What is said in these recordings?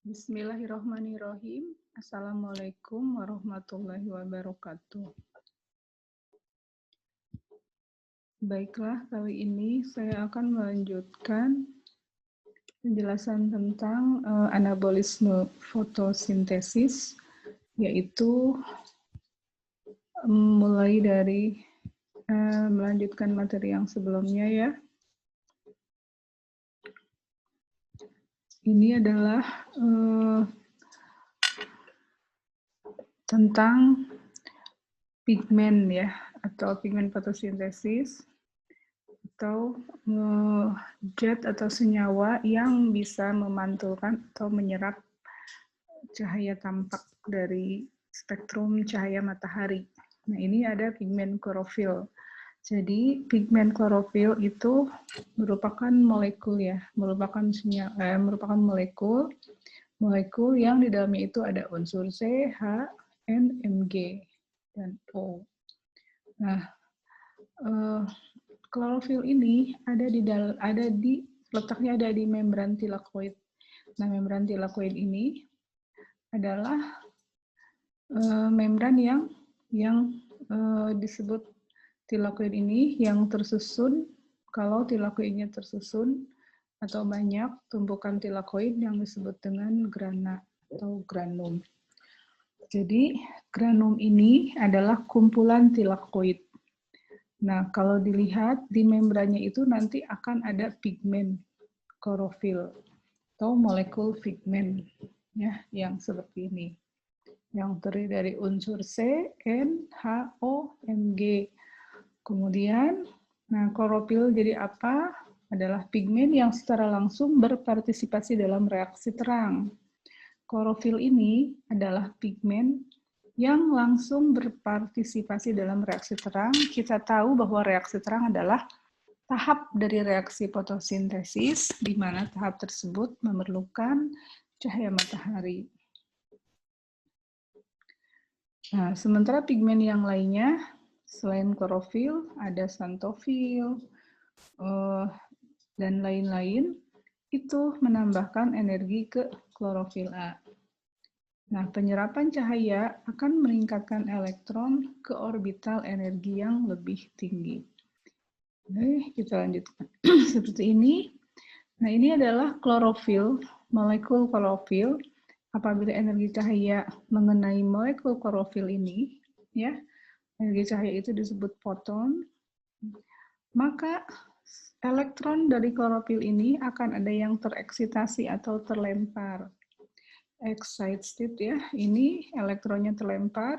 Bismillahirrahmanirrahim. Assalamualaikum warahmatullahi wabarakatuh. Baiklah, kali ini saya akan melanjutkan penjelasan tentang anabolisme fotosintesis, yaitu mulai dari melanjutkan materi yang sebelumnya ya. Ini adalah tentang pigmen ya, atau pigmen fotosintesis, atau zat atau senyawa yang bisa memantulkan atau menyerap cahaya tampak dari spektrum cahaya matahari. Nah, ini ada pigmen klorofil. Jadi, pigmen klorofil itu merupakan molekul ya, merupakan molekul yang di dalamnya itu ada unsur C, H, N, Mg, dan O. Nah, klorofil ini letaknya ada di membran tilakoid. Nah, membran tilakoid ini adalah membran yang disebut tilakoid ini yang tersusun, kalau tilakoidnya tersusun atau banyak tumpukan tilakoid yang disebut dengan grana atau granum. Jadi, granum ini adalah kumpulan tilakoid. Nah, kalau dilihat di membrannya itu nanti akan ada pigmen klorofil atau molekul pigmen ya, yang seperti ini. Yang terdiri dari unsur C, N, H, O, Mg. Kemudian, nah klorofil jadi apa? Adalah pigmen yang secara langsung berpartisipasi dalam reaksi terang. Klorofil ini adalah pigmen yang langsung berpartisipasi dalam reaksi terang. Kita tahu bahwa reaksi terang adalah tahap dari reaksi fotosintesis, di mana tahap tersebut memerlukan cahaya matahari. Nah, sementara pigmen yang lainnya, selain klorofil, ada xanthofil, dan lain-lain, itu menambahkan energi ke klorofil A. Nah, penyerapan cahaya akan meningkatkan elektron ke orbital energi yang lebih tinggi. Oke, kita lanjutkan. Seperti ini. Nah, ini adalah klorofil, molekul klorofil. Apabila energi cahaya mengenai molekul klorofil ini, ya, energi cahaya itu disebut foton, maka elektron dari klorofil ini akan ada yang tereksitasi atau terlempar. Excited ya, ini elektronnya terlempar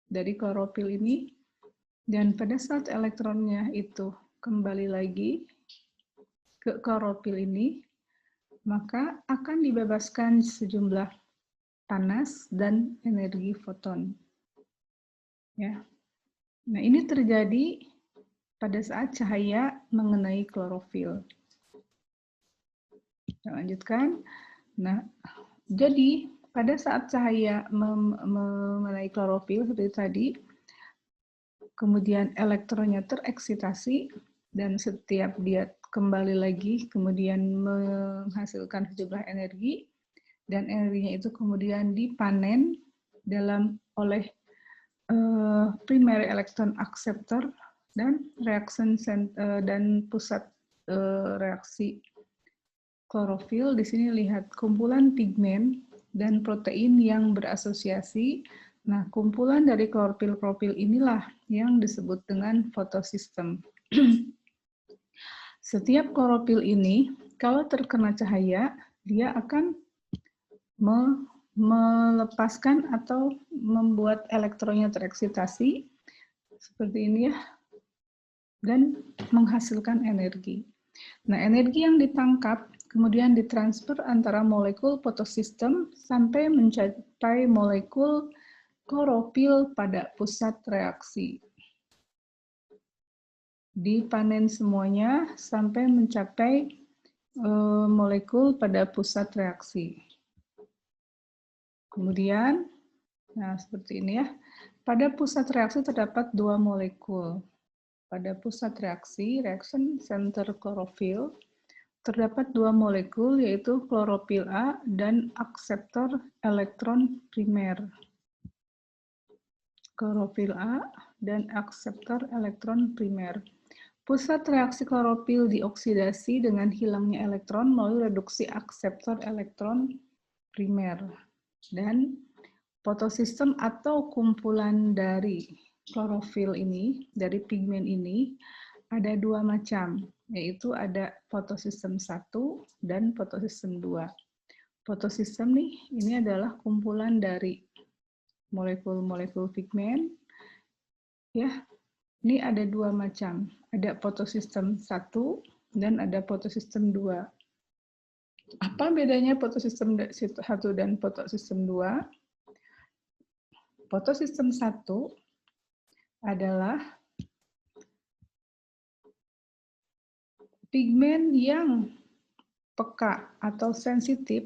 dari klorofil ini, dan pada saat elektronnya itu kembali lagi ke klorofil ini, maka akan dibebaskan sejumlah panas dan energi foton. Ya. Nah, ini terjadi pada saat cahaya mengenai klorofil. Kita lanjutkan. Nah, jadi pada saat cahaya mengenai klorofil seperti tadi, kemudian elektronnya tereksitasi, dan setiap dia kembali lagi, kemudian menghasilkan sejumlah energi, dan energinya itu kemudian dipanen oleh primary electron acceptor dan reaction dan pusat reaksi klorofil. Di sini lihat kumpulan pigmen dan protein yang berasosiasi. Nah, kumpulan dari klorofil inilah yang disebut dengan fotosistem. Setiap klorofil ini, kalau terkena cahaya, dia akan melepaskan atau membuat elektronnya tereksitasi, seperti ini ya, dan menghasilkan energi. Nah, energi yang ditangkap kemudian ditransfer antara molekul fotosistem sampai mencapai molekul klorofil pada pusat reaksi. Dipanen semuanya sampai mencapai molekul pada pusat reaksi. Kemudian, nah seperti ini ya, pada pusat reaksi terdapat dua molekul. Pada pusat reaksi, reaction center klorofil, terdapat dua molekul, yaitu klorofil A dan akseptor elektron primer. Klorofil A dan akseptor elektron primer. Pusat reaksi klorofil dioksidasi dengan hilangnya elektron melalui reduksi akseptor elektron primer. Dan fotosistem atau kumpulan dari klorofil ini, dari pigmen ini, ada dua macam, yaitu ada fotosistem 1 dan fotosistem 2. Fotosistem nih, ini adalah kumpulan dari molekul-molekul pigmen. Ya, ini ada dua macam, ada fotosistem 1 dan ada fotosistem 2. Apa bedanya fotosistem 1 dan fotosistem 2? Fotosistem 1 adalah pigmen yang peka atau sensitif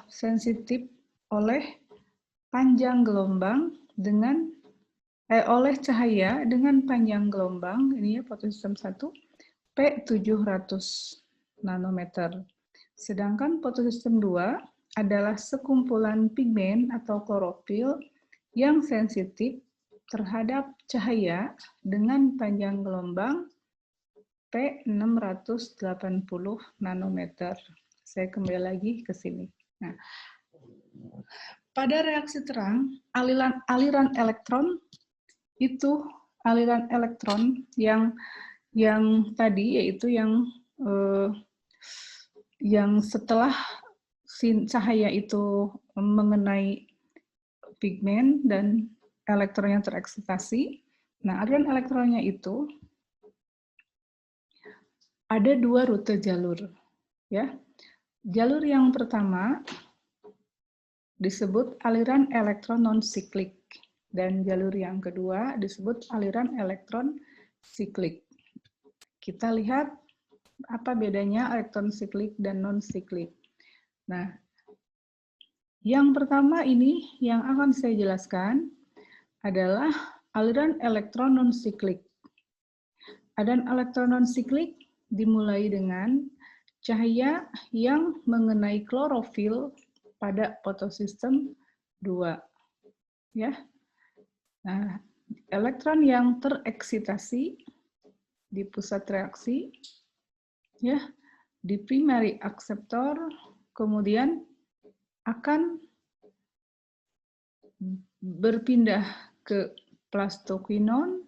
sensitif oleh panjang gelombang dengan oleh cahaya dengan panjang gelombang, ini ya fotosistem 1, P700 nanometer. Sedangkan fotosistem 2 adalah sekumpulan pigmen atau klorofil yang sensitif terhadap cahaya dengan panjang gelombang P680 nanometer. Saya kembali lagi ke sini. Nah, pada reaksi terang, aliran elektron itu aliran elektron yang tadi, yaitu yang setelah cahaya itu mengenai pigmen dan elektron yang tereksitasi. Nah, aliran elektronnya itu ada dua rute jalur, ya. Jalur yang pertama disebut aliran elektron non-siklik, dan jalur yang kedua disebut aliran elektron siklik. Kita lihat apa bedanya elektron siklik dan non-siklik. Nah, yang pertama ini yang akan saya jelaskan adalah aliran elektron non-siklik. Aliran elektron non-siklik dimulai dengan cahaya yang mengenai klorofil pada fotosistem 2. Ya. Nah, elektron yang tereksitasi di pusat reaksi, ya, di primary akseptor, kemudian akan berpindah ke plastoquinon,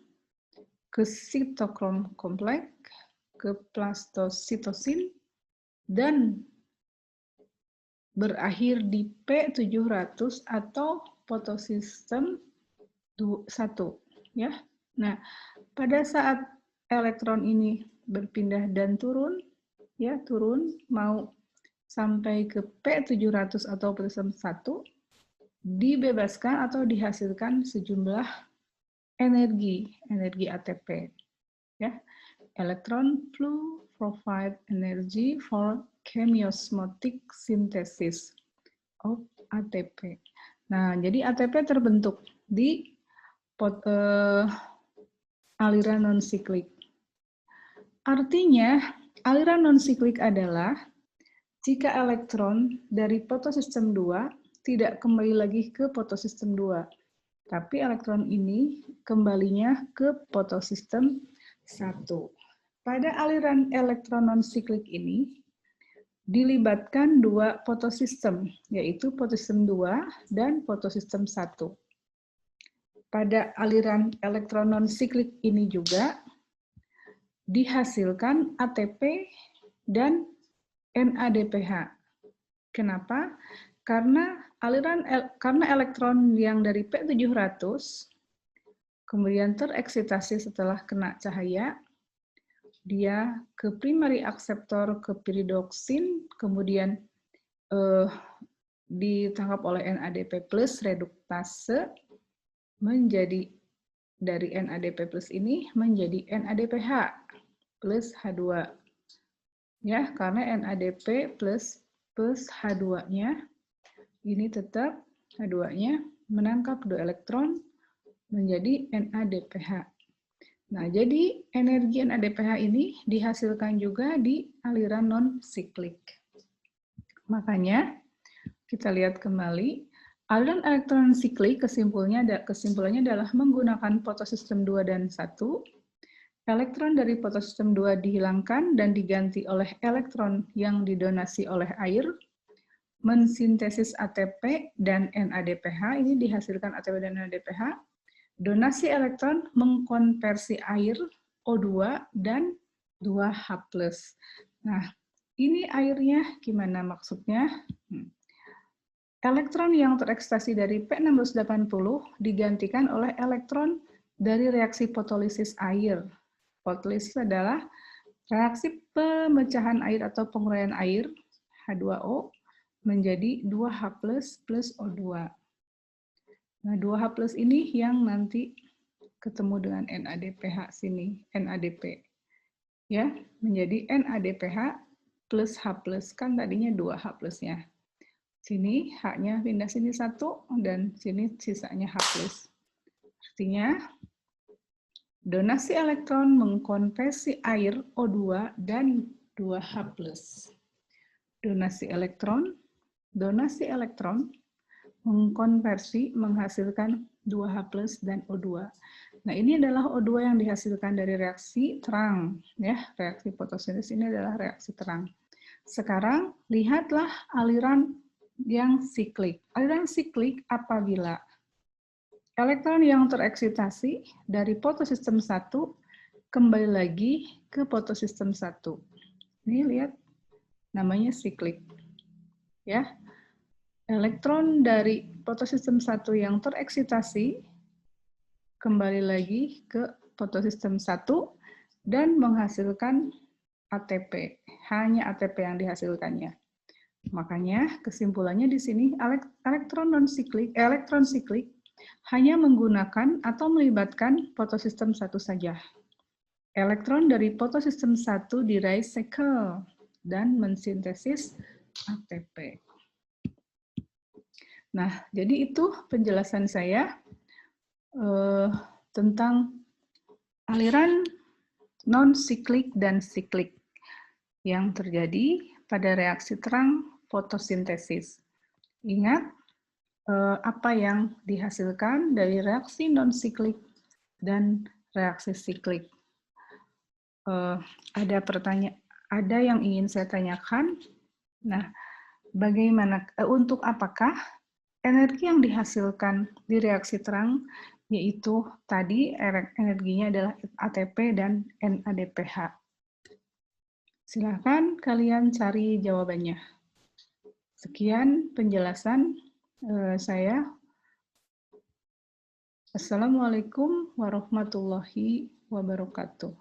ke sitokrom kompleks, ke plastositosin, dan berakhir di P700 atau fotosistem 1. Ya. Nah, pada saat elektron ini berpindah dan turun, ya turun mau sampai ke P700 atau fotosistem 1, dibebaskan atau dihasilkan sejumlah energi ATP. Ya. Electron flow provide energy for chemiosmotic synthesis of ATP. Nah, jadi ATP terbentuk di aliran non-siklik. Artinya, aliran non-siklik adalah jika elektron dari fotosistem 2 tidak kembali lagi ke fotosistem 2, tapi elektron ini kembalinya ke fotosistem 1. Pada aliran elektron non-siklik ini dilibatkan dua fotosistem, yaitu fotosistem 2 dan fotosistem 1. Pada aliran elektron non-siklik ini juga dihasilkan ATP dan NADPH. Kenapa? Karena elektron yang dari P700 kemudian tereksitasi setelah kena cahaya, dia ke primary akseptor, ke piridoksin, kemudian ditangkap oleh NADP plus reduktase, menjadi dari NADP plus ini menjadi NADPH plus H2. Ya, karena NADP plus H2-nya ini tetap H2-nya menangkap 2 elektron menjadi NADPH. Nah, jadi energi NADPH ini dihasilkan juga di aliran non-siklik. Makanya, kita lihat kembali, aliran elektron siklik kesimpulannya adalah menggunakan fotosistem 2 dan 1. Elektron dari fotosistem 2 dihilangkan dan diganti oleh elektron yang didonasi oleh air, mensintesis ATP dan NADPH, ini dihasilkan ATP dan NADPH, donasi elektron mengkonversi air, O2, dan 2H+. Nah, ini airnya gimana maksudnya? Elektron yang terekstasi dari P680 digantikan oleh elektron dari reaksi fotolisis air. Fotolisis adalah reaksi pemecahan air atau penguraian air, H2O, menjadi 2H+ plus O2. Nah, 2H+ ini yang nanti ketemu dengan NADPH sini, NADP. Ya, menjadi NADPH plus H+, kan tadinya 2H+-nya. Sini H-nya pindah sini 1 dan sini sisanya H+. Artinya donasi elektron mengkonversi air O2 dan 2H+. Donasi elektron mengkonversi menghasilkan 2H+ dan O2. Nah, ini adalah O2 yang dihasilkan dari reaksi terang, ya. Reaksi fotosintesis ini adalah reaksi terang. Sekarang lihatlah aliran yang siklik. Aliran siklik apabila elektron yang tereksitasi dari fotosistem 1 kembali lagi ke fotosistem 1. Ini lihat, namanya siklik. Ya. Elektron dari fotosistem 1 yang tereksitasi kembali lagi ke fotosistem 1 dan menghasilkan ATP. Hanya ATP yang dihasilkannya. Makanya kesimpulannya di sini elektron siklik hanya menggunakan atau melibatkan fotosistem 1 saja. Elektron dari fotosistem 1 di-recycle dan mensintesis ATP. Nah, jadi itu penjelasan saya tentang aliran non-siklik dan siklik yang terjadi pada reaksi terang fotosintesis. Ingat apa yang dihasilkan dari reaksi non-siklik dan reaksi siklik. Ada yang ingin saya tanyakan. Nah, bagaimana untuk apakah energi yang dihasilkan di reaksi terang, yaitu tadi energinya adalah ATP dan NADPH. Silakan kalian cari jawabannya. Sekian penjelasan saya. Assalamualaikum warahmatullahi wabarakatuh.